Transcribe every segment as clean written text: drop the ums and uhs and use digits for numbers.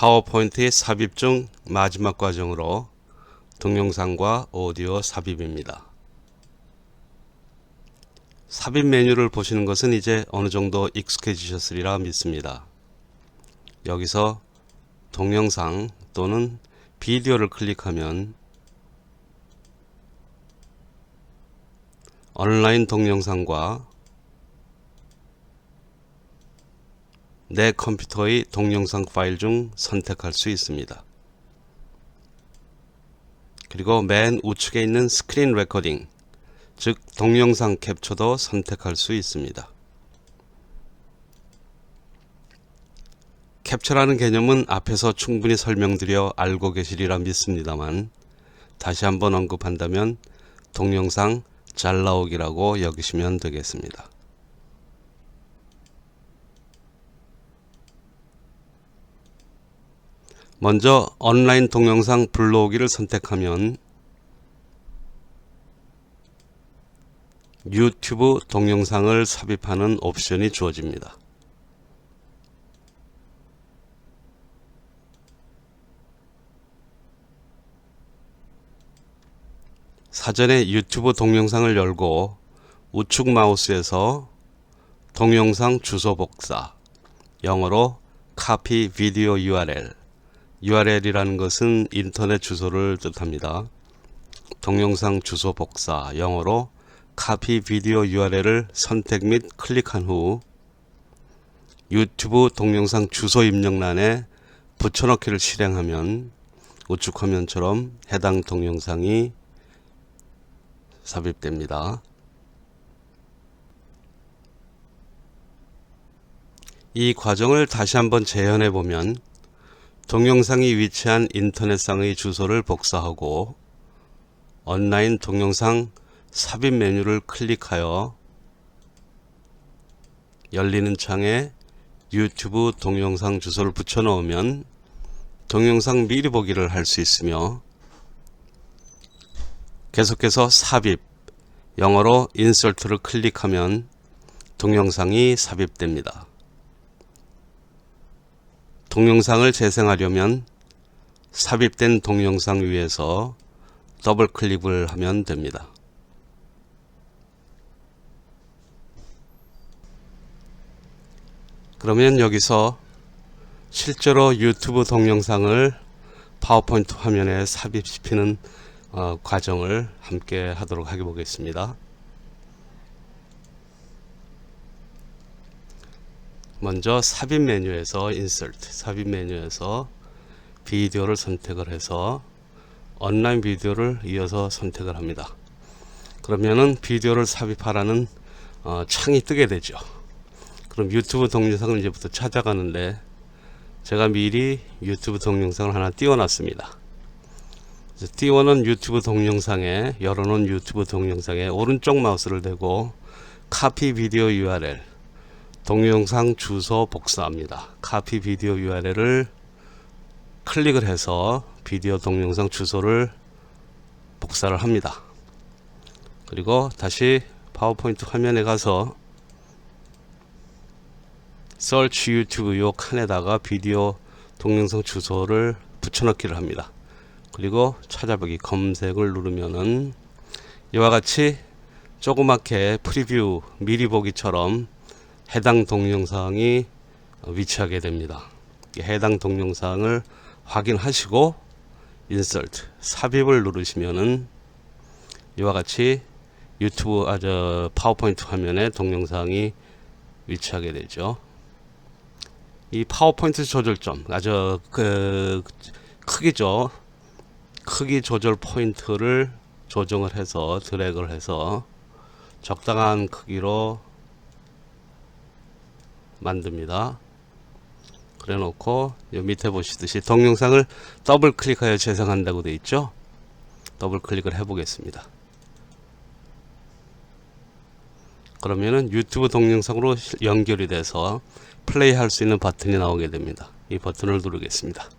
파워포인트의 삽입 중 마지막 과정으로 동영상과 오디오 삽입입니다. 삽입 메뉴를 보시는 것은 이제 어느 정도 익숙해지셨으리라 믿습니다. 여기서 동영상 또는 비디오를 클릭하면 온라인 동영상과 내 컴퓨터의 동영상 파일 중 선택할 수 있습니다. 그리고 맨 우측에 있는 스크린 레코딩, 즉 동영상 캡처도 선택할 수 있습니다. 캡처라는 개념은 앞에서 충분히 설명드려 알고 계시리라 믿습니다만 다시 한번 언급한다면 동영상 잘 나오기라고 여기시면 되겠습니다. 먼저 온라인 동영상 불러오기를 선택하면 유튜브 동영상을 삽입하는 옵션이 주어집니다. 사전에 유튜브 동영상을 열고 우측 마우스에서 동영상 주소 복사, 영어로 copy video URL이라는 것은 인터넷 주소를 뜻합니다. 동영상 주소 복사, 영어로 copy video URL을 선택 및 클릭한 후 유튜브 동영상 주소 입력란에 붙여넣기를 실행하면 우측 화면처럼 해당 동영상이 삽입됩니다. 이 과정을 다시 한번 재현해 보면 동영상이 위치한 인터넷상의 주소를 복사하고 온라인 동영상 삽입 메뉴를 클릭하여 열리는 창에 유튜브 동영상 주소를 붙여 넣으면 동영상 미리 보기를 할 수 있으며 계속해서 삽입, 영어로 인설트를 클릭하면 동영상이 삽입됩니다. 동영상을 재생하려면 삽입된 동영상 위에서 더블 클릭을 하면 됩니다. 그러면 여기서 실제로 유튜브 동영상을 파워포인트 화면에 삽입시키는 과정을 함께 하도록 해보겠습니다. 먼저 삽입 메뉴에서 인서트, 삽입 메뉴에서 비디오를 선택을 해서 온라인 비디오를 이어서 선택을 합니다. 그러면은 비디오를 삽입하라는 창이 뜨게 되죠. 그럼 유튜브 동영상을 이제부터 찾아가는데 제가 미리 유튜브 동영상을 하나 띄워놨습니다. 띄워놓은 유튜브 동영상에 열어놓은 유튜브 동영상에 오른쪽 마우스를 대고 카피 비디오 URL 동영상 주소 복사합니다. 카피 비디오 URL을 클릭을 해서 비디오 동영상 주소를 복사를 합니다. 그리고 다시 파워포인트 화면에 가서 Search YouTube 요 칸에다가 비디오 동영상 주소를 붙여넣기를 합니다. 그리고 찾아보기 검색을 누르면은 이와 같이 조그맣게 프리뷰 미리 보기처럼 해당 동영상이 위치하게 됩니다. 해당 동영상을 확인하시고 인서트 삽입을 누르시면은 이와 같이 유튜브 파워포인트 화면에 동영상이 위치하게 되죠. 이 파워포인트 조절점 크기죠. 크기 조절 포인트를 조정을 해서 드래그를 해서 적당한 크기로 만듭니다. 그래 놓고 요 밑에 보시듯이 동영상을 더블 클릭하여 재생한다고 되어 있죠. 더블 클릭을 해 보겠습니다. 그러면은 유튜브 동영상으로 연결이 돼서 플레이 할 수 있는 버튼이 나오게 됩니다. 이 버튼을 누르겠습니다.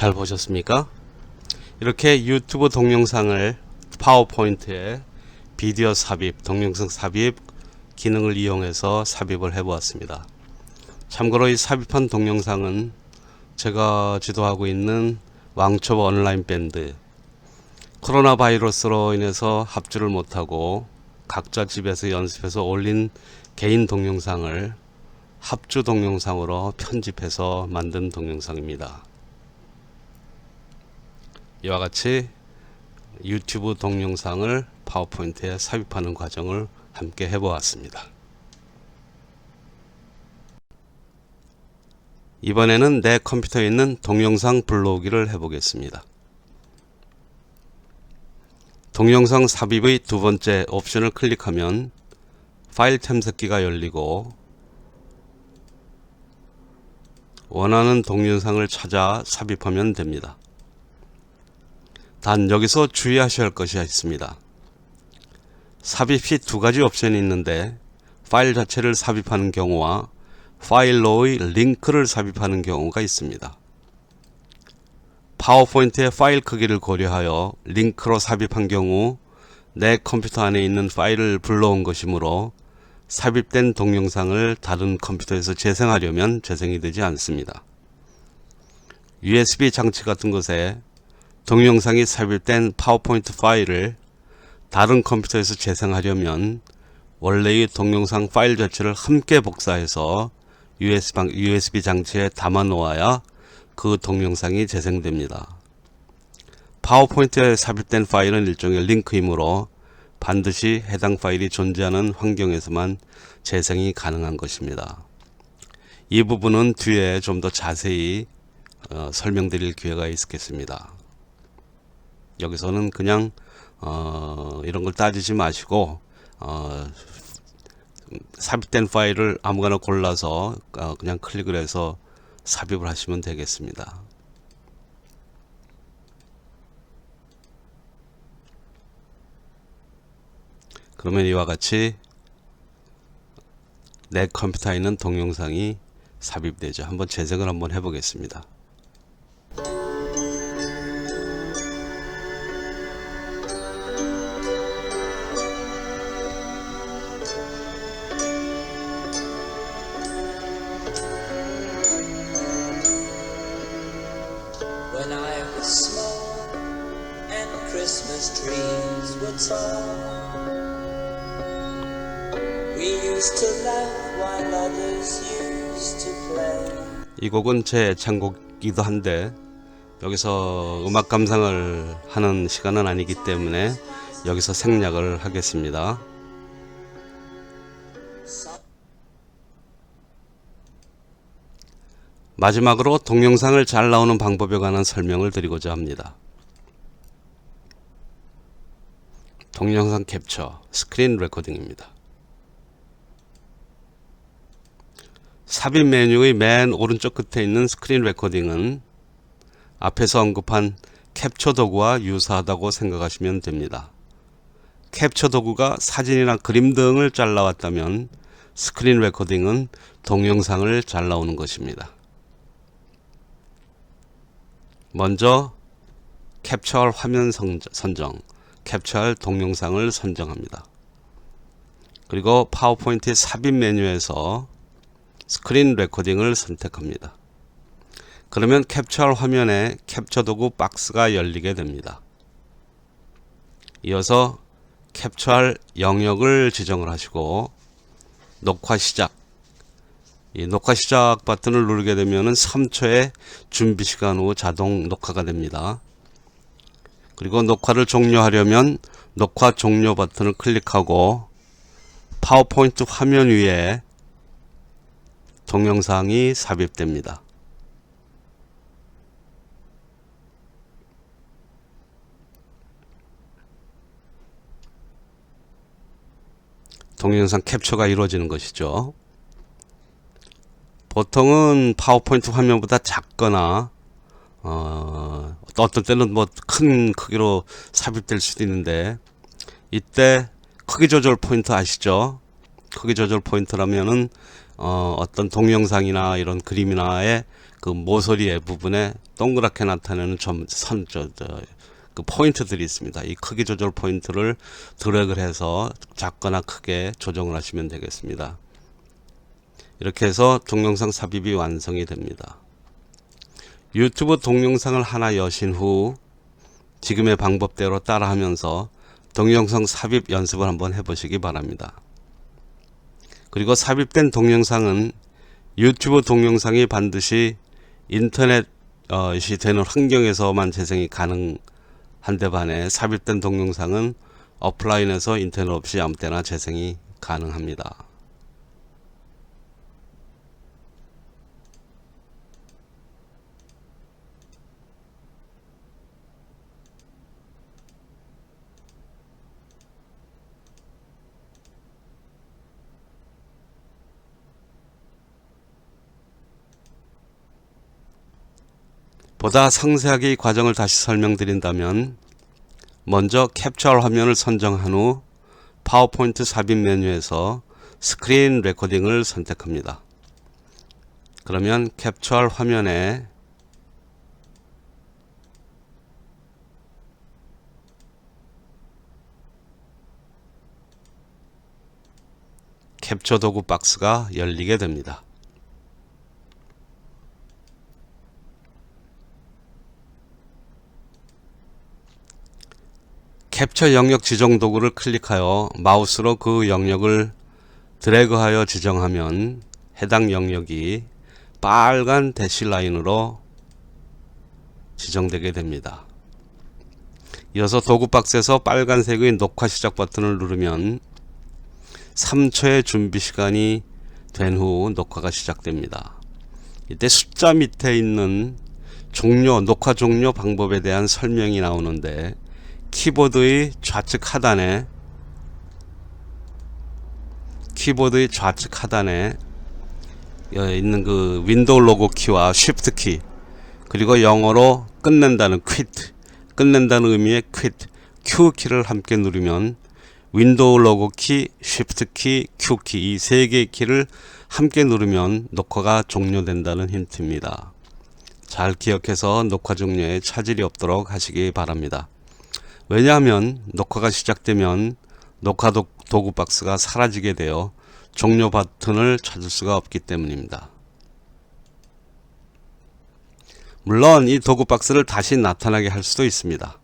잘 보셨습니까? 이렇게 유튜브 동영상을 파워포인트에 비디오 삽입, 동영상 삽입 기능을 이용해서 삽입을 해 보았습니다. 참고로 이 삽입한 동영상은 제가 지도하고 있는 왕초보 온라인 밴드, 코로나 바이러스로 인해서 합주를 못하고 각자 집에서 연습해서 올린 개인 동영상을 합주 동영상으로 편집해서 만든 동영상입니다. 이와 같이 유튜브 동영상을 파워포인트에 삽입하는 과정을 함께 해보았습니다. 이번에는 내 컴퓨터에 있는 동영상 불러오기를 해보겠습니다. 동영상 삽입의 두 번째 옵션을 클릭하면 파일 탐색기가 열리고 원하는 동영상을 찾아 삽입하면 됩니다. 단 여기서 주의하셔야 할 것이 있습니다. 삽입 시 두 가지 옵션이 있는데 파일 자체를 삽입하는 경우와 파일로의 링크를 삽입하는 경우가 있습니다. 파워포인트의 파일 크기를 고려하여 링크로 삽입한 경우 내 컴퓨터 안에 있는 파일을 불러온 것이므로 삽입된 동영상을 다른 컴퓨터에서 재생하려면 재생이 되지 않습니다. USB 장치 같은 것에 동영상이 삽입된 파워포인트 파일을 다른 컴퓨터에서 재생하려면 원래의 동영상 파일 자체를 함께 복사해서 USB 장치에 담아 놓아야 그 동영상이 재생됩니다. 파워포인트에 삽입된 파일은 일종의 링크이므로 반드시 해당 파일이 존재하는 환경에서만 재생이 가능한 것입니다. 이 부분은 뒤에 좀 더 자세히 설명드릴 기회가 있겠습니다. 여기서는 그냥 이런 걸 따지지 마시고 삽입된 파일을 아무거나 골라서 그냥 클릭을 해서 삽입을 하시면 되겠습니다. 그러면 이와 같이 내 컴퓨터에 있는 동영상이 삽입되죠. 한번 재생을 한번 해보겠습니다. When I was small and Christmas trees were tall, we used to laugh while others used to play. 이 곡은 제 애창곡이기도 한데 여기서 음악 감상을 하는 시간은 아니기 때문에 여기서 생략을 하겠습니다. 마지막으로 동영상을 잘 나오는 방법에 관한 설명을 드리고자 합니다. 동영상 캡처, 스크린 레코딩입니다. 삽입 메뉴의 맨 오른쪽 끝에 있는 스크린 레코딩은 앞에서 언급한 캡처 도구와 유사하다고 생각하시면 됩니다. 캡처 도구가 사진이나 그림 등을 잘라왔다면 스크린 레코딩은 동영상을 잘 나오는 것입니다. 먼저 캡처할 화면 선정, 캡처할 동영상을 선정합니다. 그리고 파워포인트의 삽입 메뉴에서 스크린 레코딩을 선택합니다. 그러면 캡처할 화면에 캡처 도구 박스가 열리게 됩니다. 이어서 캡처할 영역을 지정을 하시고 녹화 시작, 이 녹화 시작 버튼을 누르게 되면 3초의 준비 시간 후 자동 녹화가 됩니다. 그리고 녹화를 종료하려면 녹화 종료 버튼을 클릭하고 파워포인트 화면 위에 동영상이 삽입됩니다. 동영상 캡처가 이루어지는 것이죠. 보통은 파워포인트 화면보다 작거나 어떤 때는 뭐 큰 크기로 삽입될 수도 있는데, 이때 크기 조절 포인트 아시죠? 크기 조절 포인트라면은 어떤 동영상이나 이런 그림이나의 그 모서리의 부분에 동그랗게 나타내는 그 포인트들이 있습니다. 이 크기 조절 포인트를 드래그를 해서 작거나 크게 조정을 하시면 되겠습니다. 이렇게 해서 동영상 삽입이 완성이 됩니다. 유튜브 동영상을 하나 여신 후 지금의 방법대로 따라하면서 동영상 삽입 연습을 한번 해보시기 바랍니다. 그리고 삽입된 동영상은 유튜브 동영상이 반드시 인터넷이 되는 환경에서만 재생이 가능한데 반해 삽입된 동영상은 오프라인에서 인터넷 없이 아무 때나 재생이 가능합니다. 보다 상세하게 이 과정을 다시 설명드린다면 먼저 캡처할 화면을 선정한 후 파워포인트 삽입 메뉴에서 스크린 레코딩을 선택합니다. 그러면 캡처할 화면에 캡처 도구 박스가 열리게 됩니다. 캡처 영역 지정 도구를 클릭하여 마우스로 그 영역을 드래그하여 지정하면 해당 영역이 빨간 대시라인으로 지정되게 됩니다. 이어서 도구 박스에서 빨간색의 녹화 시작 버튼을 누르면 3초의 준비 시간이 된 후 녹화가 시작됩니다. 이때 숫자 밑에 있는 녹화 종료 방법에 대한 설명이 나오는데 키보드의 좌측 하단에 있는 그 윈도우 로고 키와 쉬프트 키 그리고 영어로 끝낸다는 quit, 끝낸다는 의미의 quit, Q 키를 함께 누르면 윈도우 로고 키, 쉬프트 키, Q 키 이 세 개의 키를 함께 누르면 녹화가 종료된다는 힌트입니다. 잘 기억해서 녹화 종료에 차질이 없도록 하시기 바랍니다. 왜냐하면 녹화가 시작되면 녹화 도구 박스가 사라지게 되어 종료 버튼을 찾을 수가 없기 때문입니다. 물론 이 도구 박스를 다시 나타나게 할 수도 있습니다.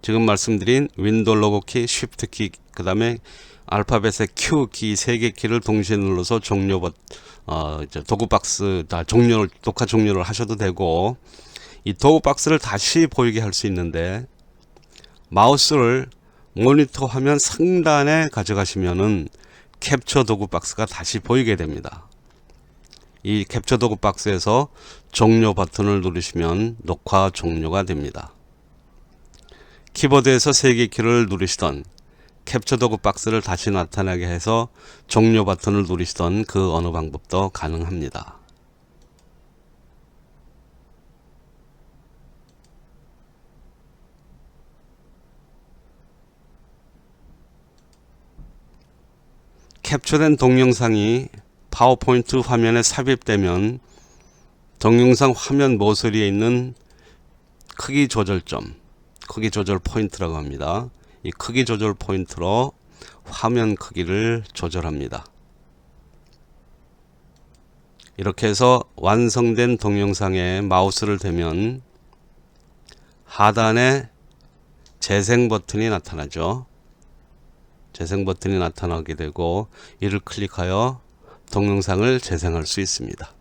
지금 말씀드린 윈도우 로고 키, 쉬프트 키, 그 다음에 알파벳의 Q 키 3개 키를 동시에 눌러서 도구 박스 녹화 종료를 하셔도 되고, 이 도구 박스를 다시 보이게 할 수 있는데 마우스를 모니터 화면 상단에 가져가시면은 캡처 도구 박스가 다시 보이게 됩니다. 이 캡처 도구 박스에서 종료 버튼을 누르시면 녹화 종료가 됩니다. 키보드에서 3개 키를 누르시던 캡처 도구 박스를 다시 나타나게 해서 종료 버튼을 누르시던 그 어느 방법도 가능합니다. 캡처된 동영상이 파워포인트 화면에 삽입되면 동영상 화면 모서리에 있는 크기 조절점, 크기 조절 포인트라고 합니다. 이 크기 조절 포인트로 화면 크기를 조절합니다. 이렇게 해서 완성된 동영상에 마우스를 대면 하단에 재생 버튼이 나타나죠. 재생 버튼이 나타나게 되고 이를 클릭하여 동영상을 재생할 수 있습니다.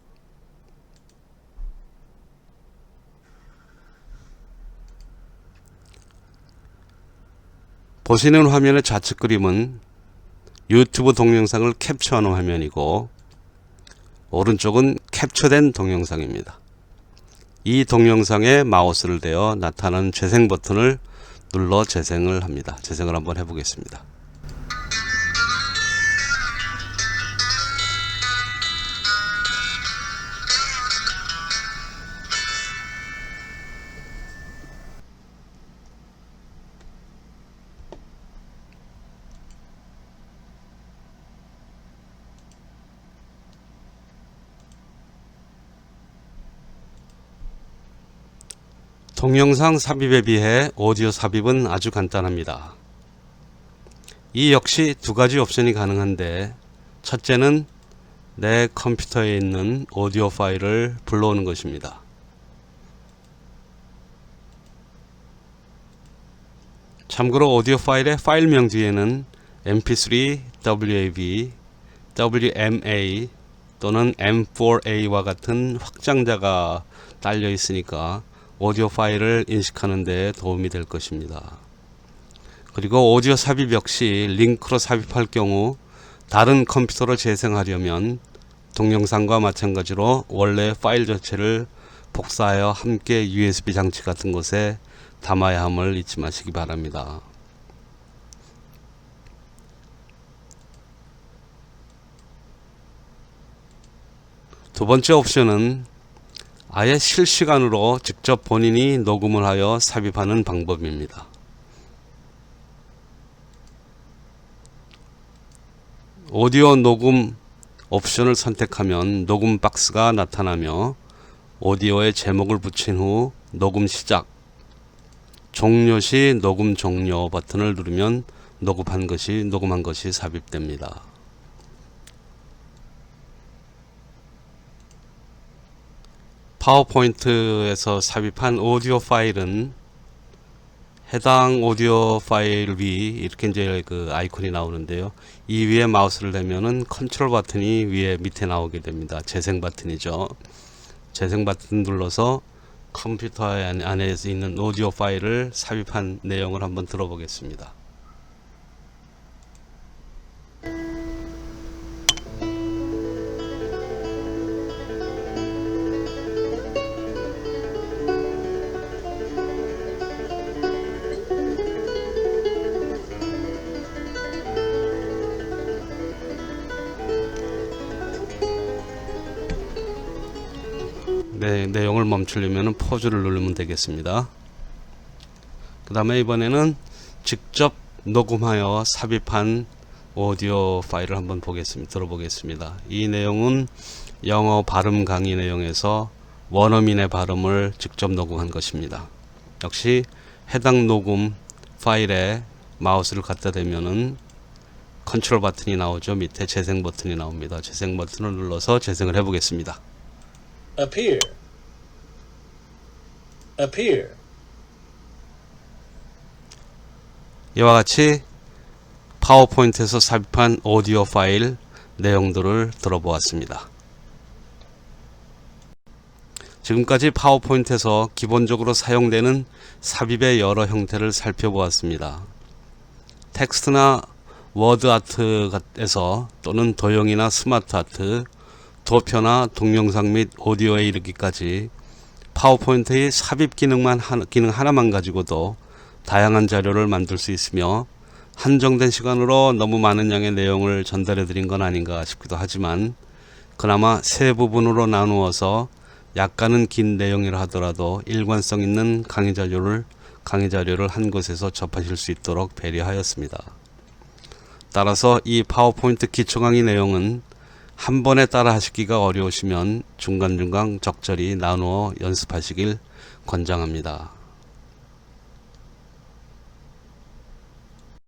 보시는 화면의 좌측 그림은 유튜브 동영상을 캡처하는 화면이고 오른쪽은 캡처된 동영상입니다. 이 동영상에 마우스를 대어 나타나는 재생 버튼을 눌러 재생을 합니다. 재생을 한번 해보겠습니다. 동영상 삽입에 비해 오디오 삽입은 아주 간단합니다. 이 역시 두 가지 옵션이 가능한데, 첫째는 내 컴퓨터에 있는 오디오 파일을 불러오는 것입니다. 참고로 오디오 파일의 파일명 뒤에는 mp3, wav, wma 또는 m4a와 같은 확장자가 딸려 있으니까 오디오 파일을 인식하는 데 도움이 될 것입니다. 그리고 오디오 삽입 역시 링크로 삽입할 경우 다른 컴퓨터로 재생하려면 동영상과 마찬가지로 원래 파일 전체를 복사하여 함께 USB 장치 같은 곳에 담아야 함을 잊지 마시기 바랍니다. 두 번째 옵션은 아예 실시간으로 직접 본인이 녹음을 하여 삽입하는 방법입니다. 오디오 녹음 옵션을 선택하면 녹음 박스가 나타나며 오디오에 제목을 붙인 후 녹음 시작, 종료 시 녹음 종료 버튼을 누르면 녹음한 것이 삽입됩니다. 파워포인트에서 삽입한 오디오 파일은 해당 오디오 파일 위 이렇게 이제 그 아이콘이 나오는데요. 이 위에 마우스를 대면은 컨트롤 버튼이 위에 밑에 나오게 됩니다. 재생 버튼이죠. 재생 버튼 눌러서 컴퓨터 안에 있는 오디오 파일을 삽입한 내용을 한번 들어보겠습니다. 네, 내용을 멈추려면 포즈를 누르면 되겠습니다. 그 다음에 이번에는 직접 녹음하여 삽입한 오디오 파일을 한번 들어보겠습니다. 이 내용은 영어 발음 강의 내용에서 원어민의 발음을 직접 녹음한 것입니다. 역시 해당 녹음 파일에 마우스를 갖다 대면은 컨트롤 버튼이 나오죠. 밑에 재생 버튼이 나옵니다. 재생 버튼을 눌러서 재생을 해보겠습니다. appear, appear. 이와 같이 파워포인트에서 삽입한 오디오 파일 내용들을 들어보았습니다. 지금까지 파워포인트에서 기본적으로 사용되는 삽입의 여러 형태를 살펴보았습니다. 텍스트나 워드 아트에서 또는 도형이나 스마트 아트, 도표나 동영상 및 오디오에 이르기까지 파워포인트의 삽입 기능 하나만 가지고도 다양한 자료를 만들 수 있으며, 한정된 시간으로 너무 많은 양의 내용을 전달해 드린 건 아닌가 싶기도 하지만, 그나마 세 부분으로 나누어서 약간은 긴 내용이라 하더라도 일관성 있는 강의 자료를 한 곳에서 접하실 수 있도록 배려하였습니다. 따라서 이 파워포인트 기초 강의 내용은 한 번에 따라 하시기가 어려우시면 중간중간 적절히 나누어 연습하시길 권장합니다.